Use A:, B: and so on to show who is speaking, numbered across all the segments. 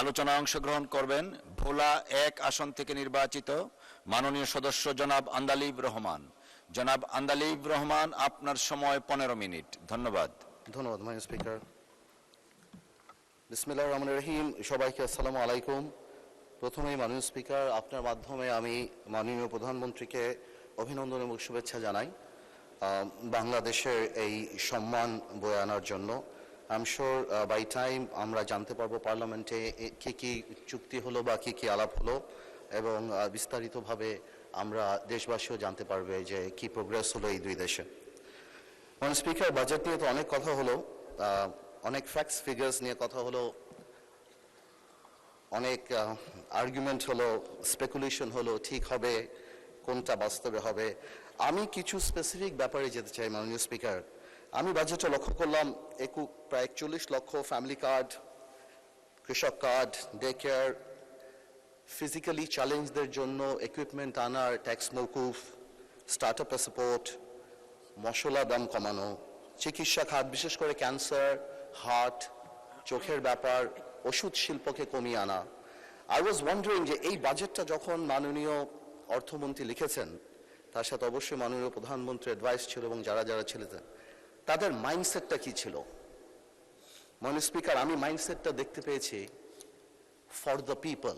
A: আলোচনায় অংশগ্রহণ করবেন ভোলা 1 আসন থেকে নির্বাচিত মাননীয় সদস্য জনাব আন্দালিব রহমান। জনাব আন্দালিব রহমান, আপনার সময় 15 মিনিট। ধন্যবাদ।
B: ধন্যবাদ মাননীয় স্পিকার। বিসমিল্লাহির রহমানির রহিম। সবাইকে আসসালামু আলাইকুম। প্রথমেই মাননীয় স্পিকার, আপনার মাধ্যমে আমি মাননীয় প্রধানমন্ত্রীকে অভিনন্দন এবং শুভেচ্ছা জানাই বাংলাদেশের এই সম্মান বয়ে আনার জন্য। I am sure by time আমরা জানতে পারবো পার্লামেন্টে কি কি চুক্তি হলো বা কি কি আলাপ হলো, এবং বিস্তারিতভাবে আমরা দেশবাসীও জানতে পারবে যে কি প্রোগ্রেস হলো এই দুই দেশে। মাননীয় স্পিকার, বাজেট নিয়ে তো অনেক কথা হলো, অনেক ফ্যাক্টস ফিগার্স নিয়ে কথা হলো, অনেক আর্গুমেন্ট হলো, স্পেকুলেশন হলো, ঠিক হবে কোনটা বাস্তবে হবে। আমি কিছু স্পেসিফিক ব্যাপারে যেতে চাই মাননীয় স্পিকার। আমি বাজেটে লক্ষ্য করলাম প্রায় 41 লক্ষ ফ্যামিলি কার্ড, কৃষক কার্ড, ডে কেয়ার, ফিজিক্যালি চ্যালেঞ্জদের জন্য ইকুইপমেন্ট আনার ট্যাক্স মওকুফ, স্টার্ট আপ সাপোর্ট, মশলা দাম কমানো, চিকিৎসা খাত বিশেষ করে ক্যান্সার, হার্ট, চোখের ব্যাপার, ওষুধ শিল্পকে কমিয়ে আনা। আই ওয়াজ ওয়ান্ডারিং যে এই বাজেটটা যখন মাননীয় অর্থমন্ত্রী লিখেছেন, তার সাথে অবশ্যই মাননীয় প্রধানমন্ত্রীর অ্যাডভাইস ছিল এবং যারা যারা ছিলেন তাদের মাইন্ডসেটটা কি ছিল। মাননীয় স্পিকার, আমি মাইন্ডসেটটা দেখতে পেয়েছি for the people,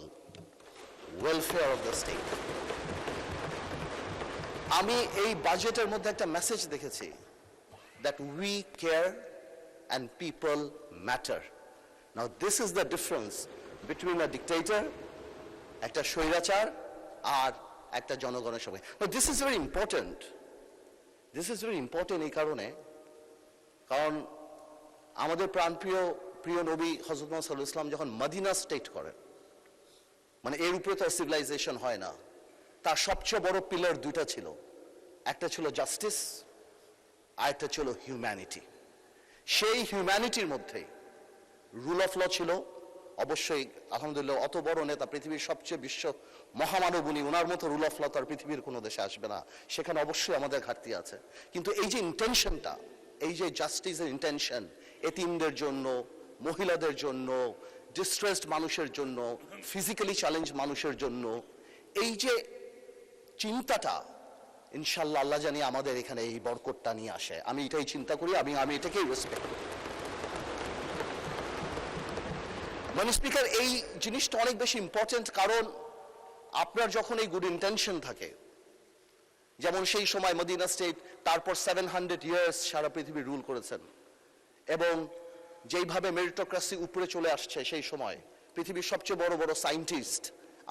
B: welfare of the state. আমি এই বাজেটের মধ্যে একটা মেসেজ দেখেছি, that we care and people matter. Now this is the difference between a dictator, একটা স্বৈরাচার, আর একটা জনগণের সঙ্গে। This is very important. This is very important এই কারণ আমাদের প্রিয় নবী হযরত মুহাম্মদ সাল্লাল্লাহু আলাইহি ওয়াসাল্লাম যখন মদিনা স্টেট করেন, মানে এর উপরে তো সিভিলাইজেশন হয় না, তার সবচেয়ে বড় পিলার দুইটা ছিল, একটা ছিল জাস্টিস আর একটা ছিল হিউম্যানিটি। সেই হিউম্যানিটির মধ্যে রুল অফ ল ছিল। অবশ্যই আলহামদুলিল্লাহ অত বড় নেতা, পৃথিবীর সবচেয়ে বিশ্ব মহামানব উনি, ওনার মতো রুল অফ ল তার পৃথিবীর কোনো দেশে আসবে না, সেখানে অবশ্যই আমাদের ঘাটতি আছে। কিন্তু এই যে ইন্টেনশনটা, এই যে জাস্টিসের ইন্টেনশন, এতিমদের জন্য, মহিলাদের জন্য, ডিস্ট্রেসড মানুষের জন্য, ফিজিক্যালি চ্যালেঞ্জ মানুষের জন্য, এই যে চিন্তাটা ইনশাল্লাহ আল্লাহ জানি আমাদের এখানে এই বরকতটা নিয়ে আসে। আমি এটাই চিন্তা করি, আমি এটাকেই রেসপেক্ট করি। মাননীয় স্পিকার, এই জিনিসটা অনেক বেশি ইম্পর্টেন্ট, কারণ আপনার যখন এই গুড ইন্টেনশন থাকে, যেমন সেই সময় মদিনা স্টেট, তারপর 700 ইয়ার্স সারা পৃথিবী রুল করেছেন, এবং যেইভাবে মেরিটোক্রেসি উপরে চলে আসছে, সেই সময় পৃথিবীর সবচেয়ে বড় বড় সায়েন্টিস্ট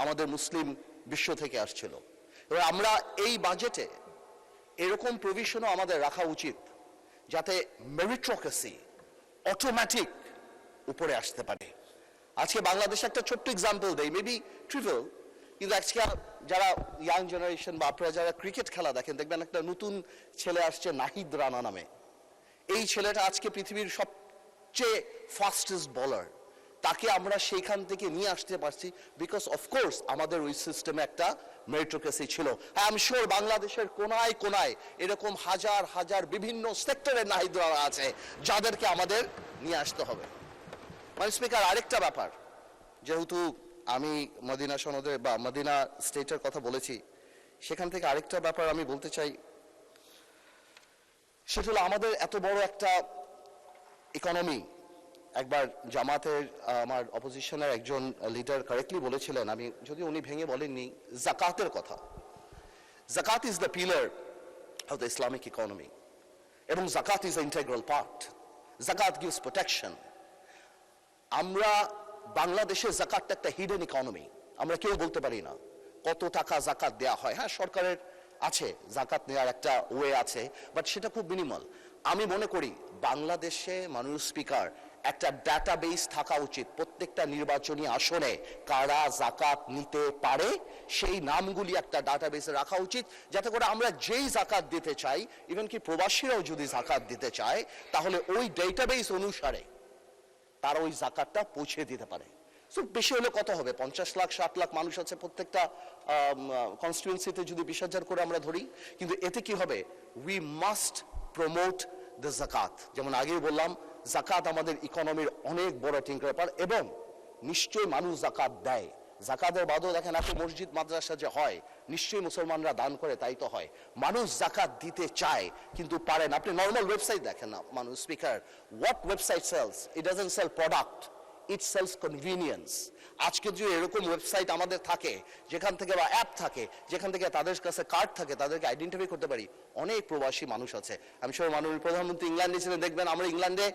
B: আমাদের মুসলিম বিশ্ব থেকে আসছিল। এবার আমরা এই বাজেটে এরকম প্রভিশনও আমাদের রাখা উচিত, যাতে মেরিটোক্রেসি অটোমেটিক উপরে আসতে পারে। আজকে বাংলাদেশে একটা ছোট্ট এক্সাম্পল দেই, মেবি ট্রিভিয়াল, কিন্তু আজকে যারা ইয়াং জেনারেশন বা আপনারা যারা ক্রিকেট খেলা দেখেন, দেখবেন একটা নতুন ছেলে আসছে নাহিদ রানা নামে। এই ছেলেটা আজকে পৃথিবীর সবচেয়ে ফাস্টেস্ট বলার। তাকে আমরা সেইখান থেকে নিয়ে আসতে পারছি বিকজ অফকোর্স আমাদের ওই সিস্টেমে একটা মেরিটোক্রেসি ছিল। আই এম শিওর বাংলাদেশের কোনায় কোনায় এরকম হাজার হাজার বিভিন্ন সেক্টরের নাহিদ রানা আছে, যাদেরকে আমাদের নিয়ে আসতে হবে। মাননীয় স্পিকার, আরেকটা ব্যাপার, যেহেতু আমি মদিনা সনদে বা মদিনা স্টেটের কথা বলেছি, সেখান থেকে আরেকটা ব্যাপার আমি বলতে চাই, সেটা হলো আমাদের এত বড় একটা ইকোনমি। একবার জামাতের আমার অপোজিশনের একজন লিডার কারেক্টলি বলেছিলেন, আমি যদি উনি ভেঙে বলেননি, জাকাতের কথা। জাকাত is the pillar of the Islamic economy, এবং জাকাত ইজ দ্য ইন্টিগ্রাল পার্ট। জাকাত গিভস প্রোটেকশন। আমরা বাংলাদেশের জাকাতটা একটা হিডেন ইকোনমি, আমরা কেউ বলতে পারি না কত টাকা জাকাত দেওয়া হয়। হ্যাঁ, সরকারের আছে জাকাত নেওয়ার একটা ওয়ে আছে, বাট সেটা খুব মিনিমাল। আমি মনে করি বাংলাদেশে মাননীয় স্পিকার একটা ডাটাবেস থাকা উচিত, প্রত্যেকটা নির্বাচনী আসনে কারা জাকাত নিতে পারে সেই নামগুলি একটা ডাটাবেসে রাখা উচিত, যাতে করে আমরা যেই জাকাত দিতে চাই, ইভেন কি প্রবাসীরাও যদি জাকাত দিতে চায়, তাহলে ওই ডেটাবেস অনুসারে তারা ওই জাকাতটা পৌঁছে দিতে পারে। সো বেশি হলে কত হবে, 50 লাখ 60 লাখ মানুষ আছে প্রত্যেকটা কনস্টিটুয়েন্সিতে, যদি 20,000 করে আমরা ধরি। কিন্তু এতে কি হবে, উই মাস্ট প্রমোট দ্য জাকাত। যেমন আগেই বললাম, জাকাত আমাদের ইকোনমির অনেক বড় টিঙ্কার ব্যাপার, এবং নিশ্চয়ই মানুষ জাকাত দেয়। জাকাতের বাদও দেখেন এত মসজিদ মাদ্রাসা যে হয়, নিশ্চয়ই মুসলমানরা দান করে, তাই তো হয়। মানুষ জাকাত দিতে চায় কিন্তু পারেন। আপনি নর্মাল ওয়েবসাইট দেখেন না, মানুষ speaker, what website sells? It doesn't sell product, it sells convenience. আজকে যদি এরকম ওয়েবসাইট আমাদের থাকে, যেখান থেকে বা অ্যাপ থাকে, যেখান থেকে তাদের কাছে কার্ড থাকে, তাদেরকে আইডেন্টিফাই করতে পারি। অনেক প্রবাসী মানুষ আছে। আমি সব মাননীয় প্রধানমন্ত্রী ইংল্যান্ডে ছিলেন, দেখবেন আমরা ইংল্যান্ডে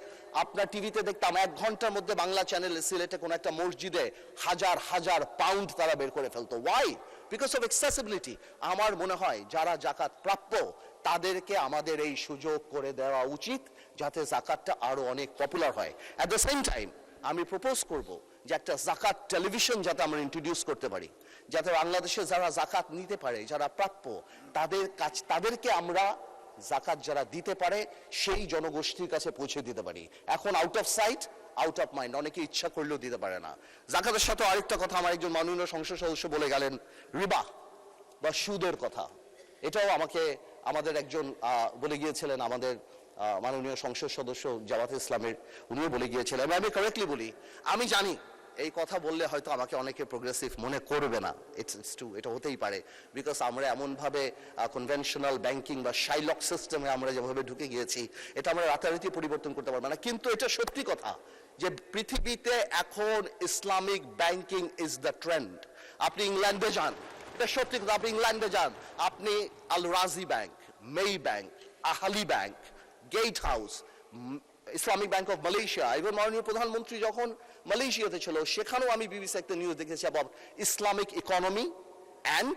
B: আপনার টিভিতে দেখতাম 1 ঘন্টার মধ্যে বাংলা চ্যানেলে সিলেটে কোনো একটা মসজিদে হাজার হাজার পাউন্ড তারা বের করে ফেলতো। ওয়াই? Because of accessibility. আমার মনে হয় যারা জাকাত প্রাপ্য তাদেরকে আমাদের এই সুযোগ করে দেওয়া উচিত, যাতে জাকাতটা আরো অনেক পপুলার হয়। অ্যাট দ্য সেম টাইম আমি প্রপোজ করব যে একটা জাকাত টেলিভিশন যাতে আমরা ইন্ট্রোডিউস করতে পারি, যাতে বাংলাদেশে যারা জাকাত নিতে পারে, যারা প্রাপ্য, তাদেরকে আমরা জাকাত যারা দিতে পারে সেই জনগোষ্ঠীর কাছে পৌঁছে দিতে পারি। এখন out of sight out of mind, অনেকে ইচ্ছা করলেও দিতে পারে না। জাকাতের সাথে আরেকটা কথা আমার একজন মাননীয় সংসদ সদস্য বলে গেলেন, রিবা বা সুদের কথা। এটাও আমাদের একজন বলে গিয়েছিলেন, আমাদের মাননীয় সংসদ সদস্য জামাতে ইসলামের, উনিও বলে গিয়েছিলেন। আমি কারেক্টলি বলি, আমি জানি এই কথা বললে হয়তো আমাকে অনেকে প্রোগ্রেসিভ মনে করবে না, ইটস ট্রু, এটা হতেই পারে। বিকজ আমরা এমনভাবে কনভেনশনাল ব্যাংকিং বা শাইলক সিস্টেমে আমরা যেভাবে ঢুকে গিয়েছি, এটা আমরা রাতারাতি পরিবর্তন করতে পারবো না। কিন্তু এটা সত্যি কথা যে পৃথিবীতে এখন Islamic banking is the trend. আপনি ইংল্যান্ডে যান, এটা সত্যি কথা, আপনি ইংল্যান্ডে যান, আপনি Al Rajhi bank, Maybank, Ahli bank, gate house, Islamic bank of Malaysia, এবং মাননীয় প্রধানমন্ত্রী যখন মালয়েশিয়াতে ছিল সেখানেও আমি বিবিসি একটা নিউজ দেখেছি about Islamic economy and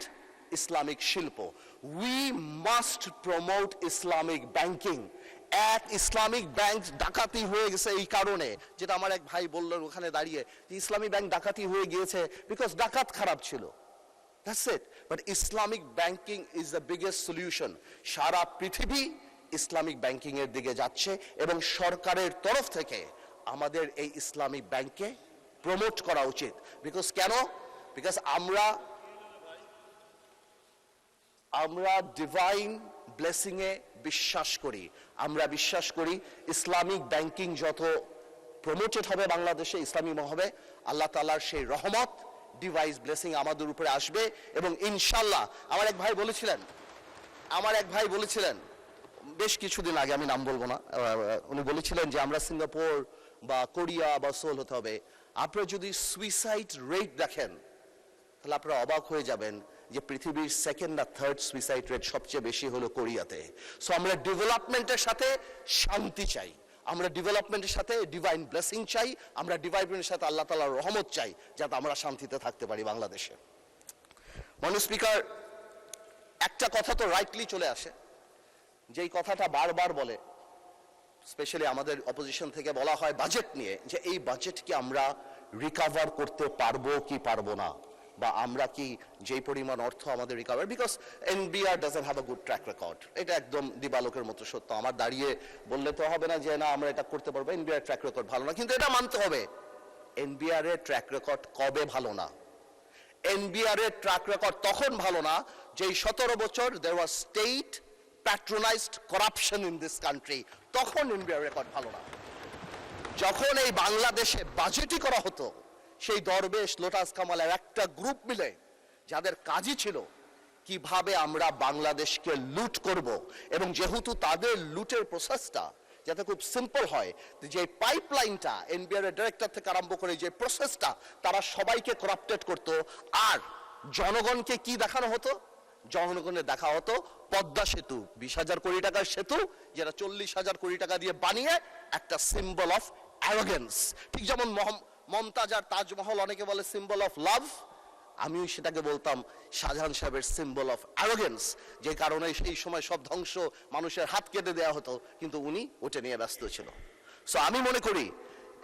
B: Islamic শিল্প। We must promote Islamic banking. এক ইসলামিক ব্যাংক ডাকাতি হয়ে গেছে এই কারণে, যেটা আমার এক ভাই বললেন ওখানে দাঁড়িয়ে, যে ইসলামিক ব্যাংক ডাকাতি হয়ে গিয়েছে বিকজ ডাকাত খারাপ ছিল। That's it. But Islamic banking is the biggest solution. সারা পৃথিবী ইসলামিক ব্যাংকিং এর দিকে যাচ্ছে এবং সরকারের তরফ থেকে আমাদের এই ইসলামিক ব্যাংককে প্রমোট করা উচিত। বিকজ কেন? বিকজ আমরা ডিভাইন ব্লেসিং এ বিশ্বাস করি। আমরা বিশ্বাস করি ইসলামিক ব্যাংকিং যত প্রমোটেড হবে বাংলাদেশে, ইসলামী হবে, আল্লাহ তাআলার সেই রহমত, ডিভাইস ব্লেসিং আমাদের উপরে আসবে। এবং ইনশাল্লাহ আমার এক ভাই বলেছিলেন বেশ কিছুদিন আগে, আমি নাম বলবো না, উনি বলেছিলেন যে আমরা সিঙ্গাপুর বা কোরিয়া বা সোল হতে হবে। আপনারা যদি সুইসাইড রেট দেখেন তাহলে আপনারা অবাক হয়ে যাবেন যে পৃথিবীর 2nd বা 3rd সুইসাইড রেট সবচেয়ে বেশি হলো কোরিয়াতে। সো আমরা ডেভেলপমেন্টের সাথে শান্তি চাই, আমরা ডেভেলপমেন্টের সাথে ডিভাইন ব্লেসিং চাই, আমরা ডেভেলপমেন্টের সাথে আল্লাহ তাআলার রহমত চাই, যাতে আমরা শান্তিতে থাকতে পারি বাংলাদেশে। মাননীয় স্পিকার, একটা কথা তো রাইটলি চলে আসে, যেই কথাটা বারবার বলে, স্পেশালি আমাদের অপোজিশন থেকে বলা হয় বাজেট নিয়ে, যে এই বাজেট কি আমরা রিকভার করতে পারবো কি পারবো না, বা আমরা কি যেই পরিমাণ অর্থ আমাদের recover, because NBR doesn't have a good track record. এটা একদম দিবালোকের মতো সত্য। আমার দাঁড়িয়ে বললে তো হবে না যে না আমরা এটা করতে পারবো, এনবিআর ট্র্যাক রেকর্ড ভালো না। কিন্তু এটা মানতে হবে, এনবিআর এর ট্র্যাক রেকর্ড কবে ভালো না? এনবিআর এর ট্র্যাক রেকর্ড তখন ভালো না যেই 17 বছর there was state patronized corruption in this country, তখন এনবিআর রেকর্ড ভালো না। যখন এই বাংলাদেশে বাজেটই করা হতো, সেই দরবেশ লোটাস কামালের একটা গ্রুপ মিলে যাদের কাজই ছিল কিভাবে আমরা বাংলাদেশকে লুট করব, এবং যেহেতু তাদের লুটের প্রসেসটা যাতে খুব সিম্পল হয়, যে পাইপলাইনটা এনবিআর এর ডিরেক্টর থেকে আরম্ভ করে যে প্রসেসটা, তারা সবাইকে করাপ্টেড করত। আর জনগণকে কি দেখানো হতো? জনগণের দেখা হতো পদ্মা সেতু, 20,000 কোটি টাকার সেতু, যেটা 40,000 কোটি টাকা দিয়ে বানিয়ে একটা সিম্বল অফ অ্যারোগেন্স। ঠিক যেমন মমতাজ আর তাজমহল অনেকে বলে সিম্বল অফ লাভ, আমিও সেটাকে বলতাম শাহজাহান সাহেবের সিম্বল অফ অ্যারোগেন্স, যে কারণে সেই সময় সব ধ্বংস মানুষের হাত কেটে দেওয়া হতো, কিন্তু উনি ওটা নিয়ে ব্যস্ত ছিল। সো আমি মনে করি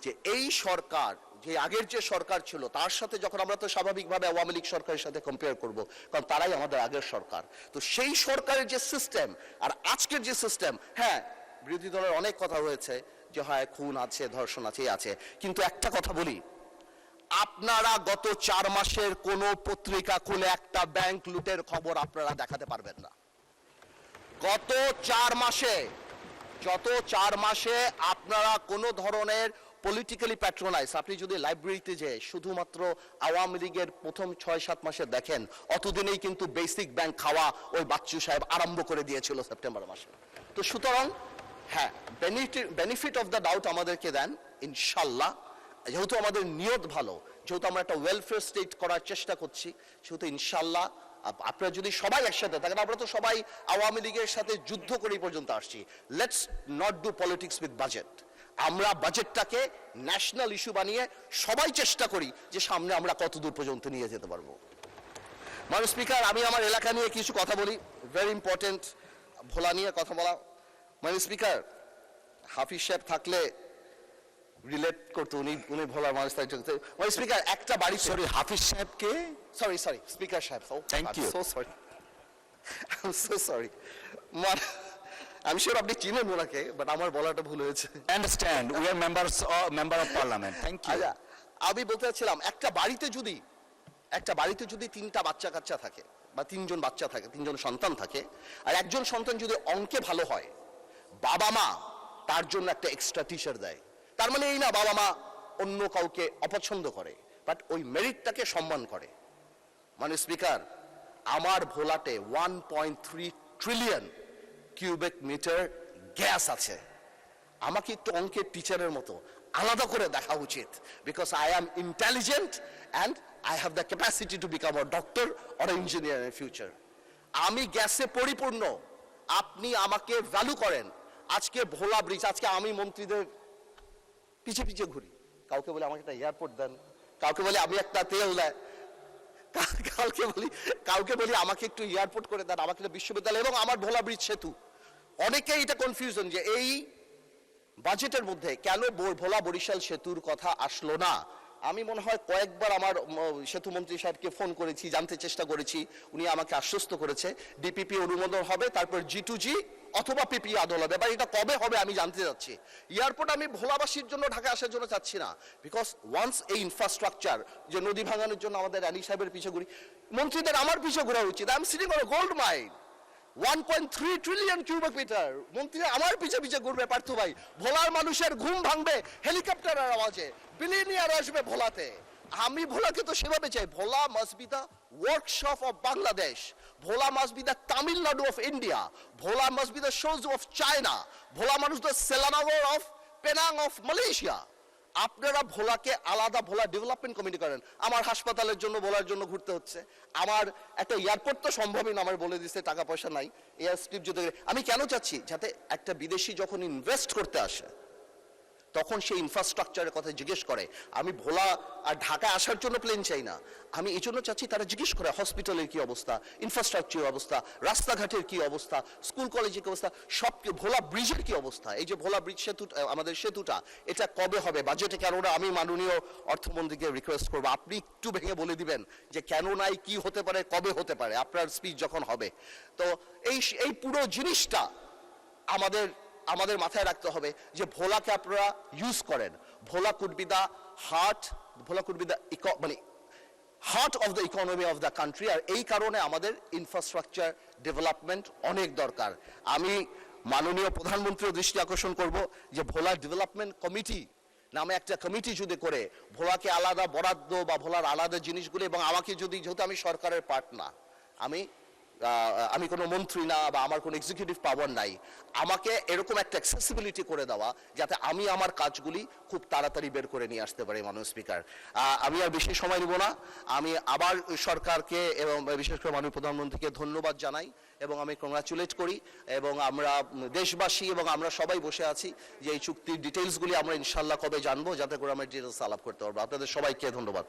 B: যে এই সরকার, যে আগের যে সরকার ছিল তার সাথে যখন আমরা তো স্বাভাবিকভাবে আওয়ামী লীগ সরকারের সাথে কম্পেয়ার করব, কারণ তারাই আমাদের আগের সরকার, তো সেই সরকারের যে সিস্টেম আর আজকের যে সিস্টেম, হ্যাঁ বিরোধী দলের অনেক কথা রয়েছে যে হয় খুন আছে, ধর্ষণ আছে, কিন্তু একটা কথা বলি, আপনারা গত 4 মাসের কোন পত্রিকা খুলে একটা ব্যাংক লুটের খবর আপনারা দেখাতে পারবেন না। গত 4 মাসে আপনারা কোনো ধরনের পলিটিক্যালি প্যাট্রোনাইজ, আপনি যদি লাইব্রেরিতে যেয়ে শুধুমাত্র আওয়ামী লীগের প্রথম 6-7 মাসে দেখেন, অতদিনেই কিন্তু বেসিক ব্যাংক খাওয়া ওই বাচ্চু সাহেব আরম্ভ করে দিয়েছিল সেপ্টেম্বর মাসে। তো সুতরাং হ্যাঁ, বেনিফিট অফ দ্য ডাউট আমাদেরকে দেন ইনশাল্লাহ। যেহেতু আমাদের নিয়ত ভালো, যেহেতু আমরা একটা ওয়েলফেয়ার স্টেট করার চেষ্টা করছি, সেহেতু ইনশাল্লাহ আপনারা যদি সবাই একসাথে থাকেন, আমরা তো সবাই আওয়ামী লীগের সাথে যুদ্ধ করে পর্যন্ত আসছি, let's not do politics with budget. আমরা বাজেটটাকে ন্যাশনাল ইস্যু বানিয়ে সবাই চেষ্টা করি যে সামনে আমরা কত দূর পর্যন্ত নিয়ে যেতে পারবো। মাননীয় স্পিকার, আমি আমার এলাকা নিয়ে কিছু কথা বলি, ভেরি ইম্পর্টেন্ট, ভোলা নিয়ে কথা বলা। মাননীয় স্পিকার, হাফিজ সাহেব থাকলে রিলেট করতো, উনি ভোলার মানুষ। মাননীয় স্পিকার, একটা বাড়ি,
A: সরি হাফিজ সাহেবকে,
B: সরি স্পিকার সাহেব,
A: Thank you.
B: So sorry, so sorry. আমি শিওর আপনি চিনেন ওনাকে, বাট আমার বলাটা ভুল হয়েছে।
A: Understand, we are member of parliament, thank you.
B: আচ্ছা, আমি বলতে চাচ্ছিলাম একটা বাড়িতে যদি 3টা বাচ্চা কাচ্চা থাকে বা 3জন বাচ্চা থাকে, 3জন সন্তান থাকে, আর একজন সন্তান যদি অঙ্কে ভালো হয়, বাবা মা তার জন্য একটা এক্সট্রা টিচার দেয়। তার মানে এই না বাবা মা অন্য কাউকে অপছন্দ করে, বাট ওই মেরিটটাকে সম্মান করে। মানে স্পিকার, আমার ভোলাতে 1.3 ট্রিলিয়ন কিউবিক মিটার গ্যাস আছে। আমাকে একটু অঙ্কের টিচারের মতো আলাদা করে দেখা উচিত, because I am intelligent and I have the capacity to become a doctor or engineer in future. আমি গ্যাসে পরিপূর্ণ, আপনি আমাকে ভ্যালু করেন। আজকে ভোলা ব্রিজ, আজকে আমি মন্ত্রীদের পিছে পিছে ঘুরি, কাউকে বলে আমাকে একটা এয়ারপোর্ট দেন, কাউকে বলে আমি একটা তেল দেয়, কাউকে বলি আমাকে একটু এয়ারপোর্ট করে দেন, আমাকে একটা বিশ্ববিদ্যালয়, এবং আমার ভোলা ব্রিজ সেতু। অনেকেই এটা কনফিউশন যে এই বাজেটের মধ্যে কেন ভোলা বরিশাল সেতুর কথা আসলো না। আমি মনে হয় কয়েকবার আমার সেতু মন্ত্রী সাহেবকে ফোন করেছি, জানতে চেষ্টা করেছি, উনি আমাকে আশ্বস্ত করেছে ডিপিপি অনুমোদন হবে, তারপর G2G অথবা পিপি আদল হবে। এবার এটা কবে হবে আমি জানতে চাচ্ছি। এয়ারপোর্ট আমি ভোলাবাসীর জন্য ঢাকা আসার জন্য চাচ্ছি না, বিকজ ওয়ান্স এই ইনফ্রাস্ট্রাকচার, যে নদী ভাঙানোর জন্য আমাদের আলী সাহেবের পিছে ঘুরি, মন্ত্রীদের আমার পিছে ঘোরা উচিত। I am sitting on a gold mine, 1.3 trillion cubic metre, মন্ত্রী আমার পিছে পিছে ঘুরবে। পার্থ ভাই, ভোলার মানুষের ঘুম ভাঙবে হেলিকপ্টারের আওয়াজে, বিলিয়নিয়ার আসবে ভোলাতে। আমি ভোলাকে তো সেভাবে চাই, Bhola must be the workshop of Bangladesh, Bhola must be the Tamil Nadu of India, Bhola must be the shows of China, Bhola মানুষ the Selangor of Penang of Malaysia. আপনারা ভোলাকে আলাদা ভোলা ডেভেলপমেন্ট কমিটি করেন। আমার হাসপাতালের জন্য ভোলার জন্য ঘুরতে হচ্ছে, আমার একটা এয়ারপোর্ট তো সম্ভবই না, আমার বলে দিচ্ছে টাকা পয়সা নাই, এয়ার স্ট্রিপ যদি। আমি কেন চাচ্ছি, যাতে একটা বিদেশি যখন ইনভেস্ট করতে আসে তখন সেই ইনফ্রাস্ট্রাকচারের কথা জিজ্ঞেস করে। আমি ভোলা আর ঢাকায় আসার জন্য প্লেন চাই না, আমি এই জন্য চাচ্ছি তারা জিজ্ঞেস করে হসপিটালের কি অবস্থা, ইনফ্রাস্ট্রাকচারের অবস্থা, রাস্তাঘাটের কি অবস্থা, স্কুল কলেজের কি অবস্থা, সব ভোলা ব্রিজের কি অবস্থা। এই যে ভোলা ব্রিজ সেতু, আমাদের সেতুটা, এটা কবে হবে বাজেটে কেন না? আমি মাননীয় অর্থমন্ত্রীকে রিকোয়েস্ট করবো, আপনি একটু ভেঙে বলে দিবেন যে কেন নাই, কি হতে পারে, কবে হতে পারে, আপনার স্পিচ যখন হবে। তো এই পুরো জিনিসটা আমাদের মাথায় রাখতে হবে যে ভোলাকে আপনারা ইউজ করেন। Bhola could be the heart, Bhola could be the মানে heart of the economy of the country. আর এই কারণে আমাদের ইনফ্রাস্ট্রাকচার ডেভেলপমেন্ট অনেক দরকার। আমি মাননীয় প্রধানমন্ত্রীর দৃষ্টি আকর্ষণ করব যে ভোলা ডেভেলপমেন্ট কমিটি নামে একটা কমিটি যদি করে, ভোলাকে আলাদা বরাদ্দ বা ভোলার আলাদা জিনিসগুলো, এবং আমাকে যদি, যেহেতু আমি সরকারের পার্ট না, আমি কোনো মন্ত্রী না বা আমার কোনো এক্সিকিউটিভ পাওয়ার নাই, আমাকে এরকম একটা অ্যাক্সেসিবিলিটি করে দেওয়া যাতে আমি আমার কাজগুলি খুব তাড়াতাড়ি বের করে নিয়ে আসতে পারি। মাননীয় স্পিকার, আমি আর বেশি সময় নেব না, আমি আবার সরকারকে এবং বিশেষ করে মাননীয় প্রধানমন্ত্রীকে ধন্যবাদ জানাই এবং আমি কংগ্রাচুলেট করি। এবং আমরা দেশবাসী এবং আমরা সবাই বসে আছি যে এই চুক্তির ডিটেলসগুলি আমরা ইনশাল্লাহ কবে জানবো, যাতে করে আমরা ডিটেলস আলাপ করতে পারবো। আপনাদের সবাইকে ধন্যবাদ।